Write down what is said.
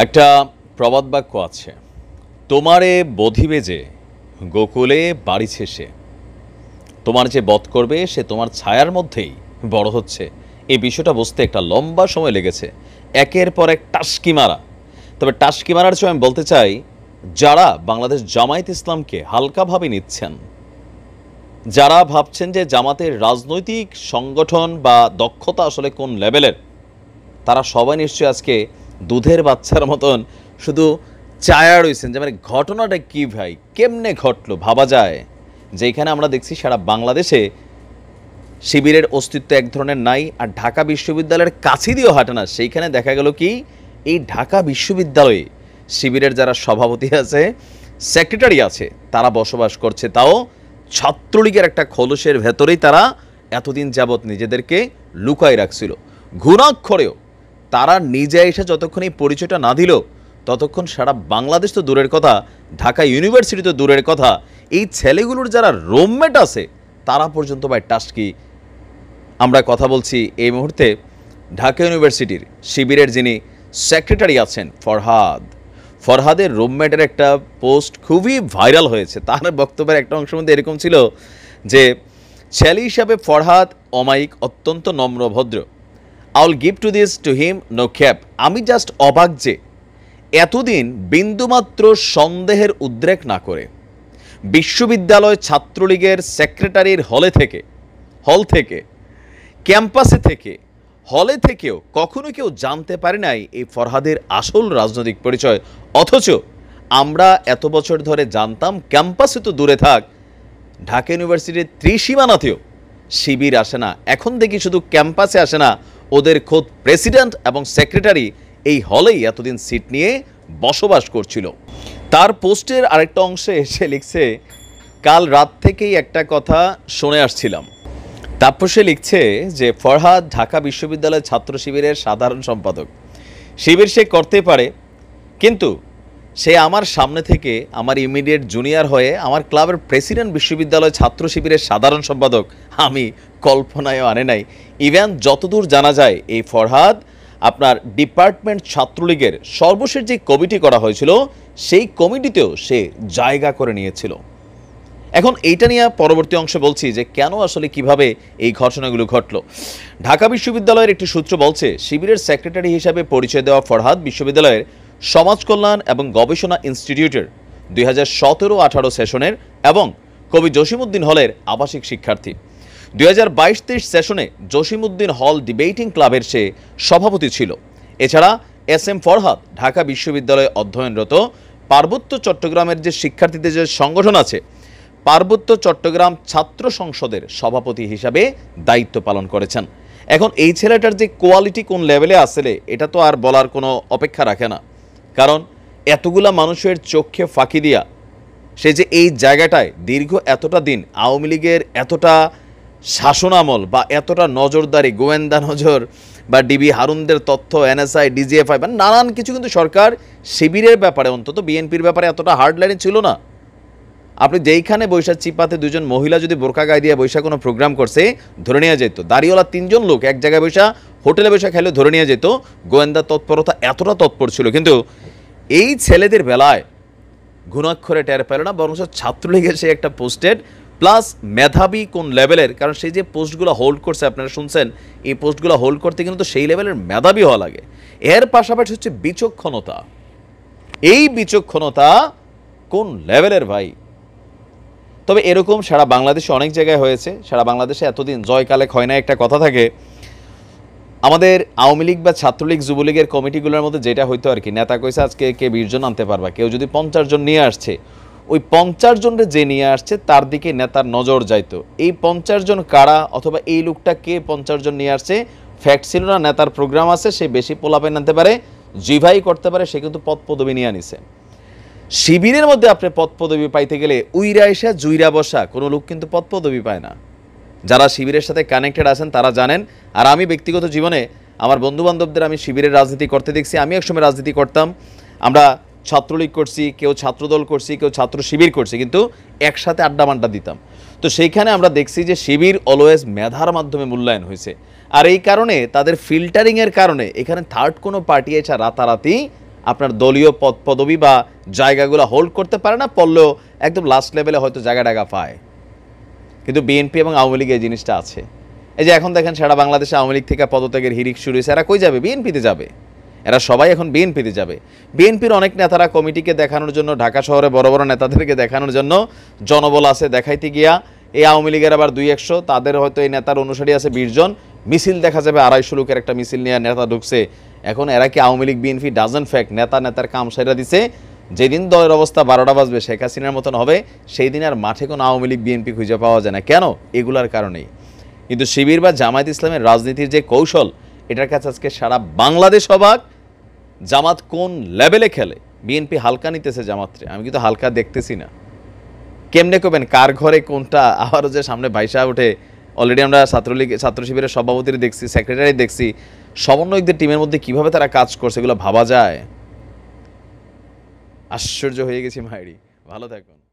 একটা প্রবাদ বাক্য আছে, তোমারে বধিবে যে গোকুলে বাড়ি শেষে, তোমার যে বধ করবে সে তোমার ছায়ার মধ্যেই বড় হচ্ছে। এই বিষয়টা বুঝতে একটা লম্বা সময় লেগেছে, একের পর এক টাস্কি মারা। তবে টাস্কি মারার সময় আমি বলতে চাই, যারা বাংলাদেশ জামায়াত ইসলামকে হালকাভাবে নিচ্ছেন, যারা ভাবছেন যে জামাতের রাজনৈতিক সংগঠন বা দক্ষতা আসলে কোন লেভেলের, তারা সবাই নিশ্চয়ই আজকে দুধের বাচ্চার মতন শুধু চায়া রয়েছেন যে মানে ঘটনাটা কি ভাই, কেমনে ঘটলো। ভাবা যায় যে এখানে আমরা দেখছি সারা বাংলাদেশে শিবিরের অস্তিত্ব এক ধরনের নাই, আর ঢাকা বিশ্ববিদ্যালয়ের কাছে দিয়েও হাঁটে না। সেইখানে দেখা গেল কি, এই ঢাকা বিশ্ববিদ্যালয়ে শিবিরের যারা সভাপতি আছে, সেক্রেটারি আছে, তারা বসবাস করছে, তাও ছাত্রলীগের একটা খোলসের ভেতরেই তারা এতদিন যাবৎ নিজেদেরকে লুকায় রাখছিল। ঘুণাক্ষরেও তারা নিজে এসে যতক্ষণ এই পরিচয়টা না দিল, ততক্ষণ সারা বাংলাদেশ তো দূরের কথা, ঢাকা ইউনিভার্সিটি তো দূরের কথা, এই ছেলেগুলোর যারা রুমমেট আছে তারা পর্যন্ত ভাই টাস্কি। আমরা কথা বলছি এই মুহূর্তে ঢাকা ইউনিভার্সিটির শিবিরের যিনি সেক্রেটারি আছেন ফরহাদের রুমমেটের একটা পোস্ট খুবই ভাইরাল হয়েছে। তার বক্তব্যের একটা অংশের মধ্যে এরকম ছিল যে, ছেলে হিসাবে ফরহাদ অমায়িক, অত্যন্ত নম্র ভদ্র। I will give to this to him no cap. আমি জাস্ট অবাক যে এতদিন বিন্দুমাত্র সন্দেহের উদ্রেক না করে বিশ্ববিদ্যালয় ছাত্রলীগের সেক্রেটারির হল থেকে ক্যাম্পাসে থেকে হলে থেকেও কখনো কেউ জানতে পারে নাই এই ফরহাদের আসল রাজনৈতিক পরিচয়। অথচ আমরা এত বছর ধরে জানতাম, ক্যাম্পাসে তো দূরে থাক, ঢাকা ইউনিভার্সিটির ত্রিসীমানাতেও শিবির আসে না। এখন দেখি শুধু ক্যাম্পাসে আসে না, ওদের খোদ প্রেসিডেন্ট এবং সেক্রেটারি এই হলেই এতদিন সিট নিয়ে বসবাস করছিল। তার পোস্টের আরেকটা অংশে এসে লিখছে, কাল রাত থেকেই একটা কথা শুনে আসছিলাম। তারপর সে লিখছে যে ফরহাদ ঢাকা বিশ্ববিদ্যালয় ছাত্র শিবিরের সাধারণ সম্পাদক। শিবির সে করতে পারে, কিন্তু সে আমার সামনে থেকে আমার ইমিডিয়েট জুনিয়র হয়ে আমার ক্লাবের প্রেসিডেন্ট বিশ্ববিদ্যালয় ছাত্র শিবিরের সাধারণ সম্পাদক আমি কল্পনায়ও আনে নাই। ইভেন যতদূর জানা যায় এই ফরহাদ আপনার ডিপার্টমেন্ট ছাত্রলীগের সর্বশেষ যে কমিটি করা হয়েছিল সেই কমিটিতেও সে জায়গা করে নিয়েছিল। এখন এইটা নিয়ে পরবর্তী অংশে বলছি যে কেন আসলে কিভাবে এই ঘটনাগুলো ঘটল। ঢাকা বিশ্ববিদ্যালয়ের একটি সূত্র বলছে, শিবিরের সেক্রেটারি হিসাবে পরিচয় দেওয়া ফরহাদ বিশ্ববিদ্যালয়ের সমাজ কল্যাণ এবং গবেষণা ইনস্টিটিউটের 2017-18 সেশনের এবং কবি জসিমউদ্দিন হলের আবাসিক শিক্ষার্থী। 2022-23 সেশনে জসিমউদ্দিন হল ডিবেটিং ক্লাবের সে সভাপতি ছিল। এছাড়া এস এম ফরহাদ ঢাকা বিশ্ববিদ্যালয়ে অধ্যয়নরত পার্বত্য চট্টগ্রামের যে শিক্ষার্থীদের যে সংগঠন আছে, পার্বত্য চট্টগ্রাম ছাত্র সংসদের সভাপতি হিসাবে দায়িত্ব পালন করেছেন। এখন এই ছেলেটার যে কোয়ালিটি কোন লেভেলে আসলে এটা তো আর বলার কোনো অপেক্ষা রাখে না, কারণ এতগুলা মানুষের চোখে ফাঁকি দিয়া সে যে এই জায়গাটায় দীর্ঘ এতটা দিন আওয়ামী লীগের এতটা শাসনামল বা এতটা নজরদারি, গোয়েন্দা নজর বা ডিবি হারুনদের তথ্য, এনএসআই, ডিজিএফআই বা নানান কিছু, কিন্তু সরকার শিবিরের ব্যাপারে অন্তত বিএনপির ব্যাপারে এতটা হার্ড লাইনে ছিল না। আপনি যেইখানে বৈশাখ চিপাতে দুজন মহিলা যদি বোরকা গায়ে দিয়ে বৈশাখ কোনো প্রোগ্রাম করছে ধরে নেওয়া যেত, দাড়িওয়ালা 3 জন লোক এক জায়গায় বৈশা হোটেলে বৈশাখ খাইলে ধরে নেওয়া যেত। গোয়েন্দা তৎপরতা এতটা তৎপর ছিল, কিন্তু এই ছেলেদের বেলায় ঘুণাক্ষরে টের পেল না, বরং ছাত্রলীগের সে একটা পোস্টেড প্লাস মেধাবী কোন লেভেলের, কারণ সেই যে পোস্টগুলো হোল্ড করছে আপনারা শুনছেন, এই পোস্টগুলো হোল্ড করতে কিন্তু সেই লেভেলের মেধাবী হওয়া লাগে। এর পাশাপাশি হচ্ছে বিচক্ষণতা। এই বিচক্ষণতা কোন লেভেলের ভাই। তবে এরকম সারা বাংলাদেশে অনেক জায়গায় হয়েছে। সারা বাংলাদেশে এতদিন জয়কালে ক্ষয় না একটা কথা থাকে। আমাদের আওয়ামী লীগ বা ছাত্রলীগ যুবলীগের কমিটিগুলোর মধ্যে যেটা হইতো আর কি, নেতা কইছে আজকে কে 20 জন আনতে পারবা, কেউ যদি 50 জন নিয়ে আসছে, ওই 50 জনের যে নিয়ে আসছে তার দিকে নেতার নজর যাইতো। এই 50 জন কারা, অথবা এই লোকটা কে 50 জন নিয়ে আসছে, ফ্যাক্ট ছিল না, নেতার প্রোগ্রাম আছে, সে বেশি পোলাপেন আনতে পারে, জিভাই করতে পারে, সে কিন্তু পদ পদবি নিয়ে আনিছে। শিবিরের মধ্যে আপনি পদ পদবি পাইতে গেলে উইরা এসা জুইরা বসা কোনো লোক কিন্তু পদ পদবি পায় না। যারা শিবিরের সাথে কানেক্টেড আছেন তারা জানেন। আর আমি ব্যক্তিগত জীবনে আমার বন্ধুবান্ধবদের আমি শিবিরের রাজনীতি করতে দেখছি। আমি একসময় রাজনীতি করতাম, আমরা ছাত্রলীগ করছি, কেউ ছাত্রদল করছি, কেউ ছাত্র শিবির করছি, কিন্তু একসাথে আড্ডা মাড্ডা দিতাম। তো সেইখানে আমরা দেখছি যে শিবির অলওয়েজ মেধার মাধ্যমে মূল্যায়ন হয়েছে। আর এই কারণে তাদের ফিল্টারিংয়ের কারণে এখানে থার্ড কোনো পার্টি এসে রাতারাতি আপনার দলীয় পদ পদবি বা জায়গাগুলো হোল্ড করতে পারে না, পড়লেও একদম লাস্ট লেভেলে হয়তো জায়গা টাগা পায়। কিন্তু বিএনপি এবং আওয়ামী লীগ এই জিনিসটা আছে। এই যে এখন দেখেন সারা বাংলাদেশে আওয়ামী লীগ থেকে পদত্যাগের হিড়িক শুরু হয়েছে, এরা কই যাবে? বিএনপিতে যাবে। এরা সবাই এখন বিএনপিতে যাবে। বিএনপির অনেক নেতারা কমিটিকে দেখানোর জন্য, ঢাকা শহরে বড় বড় নেতাদেরকে দেখানোর জন্য জনবল আছে দেখাইতে গিয়া এই আওয়ামী লীগের আবার 200, তাদের হয়তো এই নেতার অনুসারী আছে 20 জন, মিছিল দেখা যাবে 250 লোকের একটা মিছিল নিয়ে নেতা ঢুকছে। এখন এরা কি Awami League BNP doesn't fact, নেতার কাম সেরা দিছে। যেদিন দলের অবস্থা 12টা বাজবে, শেখ হাসিনার মতন হবে, সেই দিন আর মাঠে কোনো আওয়ামী লীগ বিএনপি খুঁজে পাওয়া যায় না। কেন? এগুলার কারণেই। কিন্তু শিবির বা জামায়াত ইসলামের রাজনীতির যে কৌশল, এটার কাছে আজকে সারা বাংলাদেশ অবাক। জামাত কোন লেভেলে খেলে, বিএনপি হালকা নিতেছে জামাতরে, আমি কিন্তু হালকা দেখতেছি না। কেমনে করবেন কার ঘরে কোনটা, আবারও যে সামনে ভাইসা ওঠে। অলরেডি আমরা ছাত্র শিবিরের সভাপতির দেখছি, সেক্রেটারি দেখছি, সমন্বয়কদের টিমের মধ্যে কিভাবে তারা কাজ করছে এগুলো ভাবা যায়। আশ্চর্য হয়ে গেছি মাইরি। ভালো থাকুন।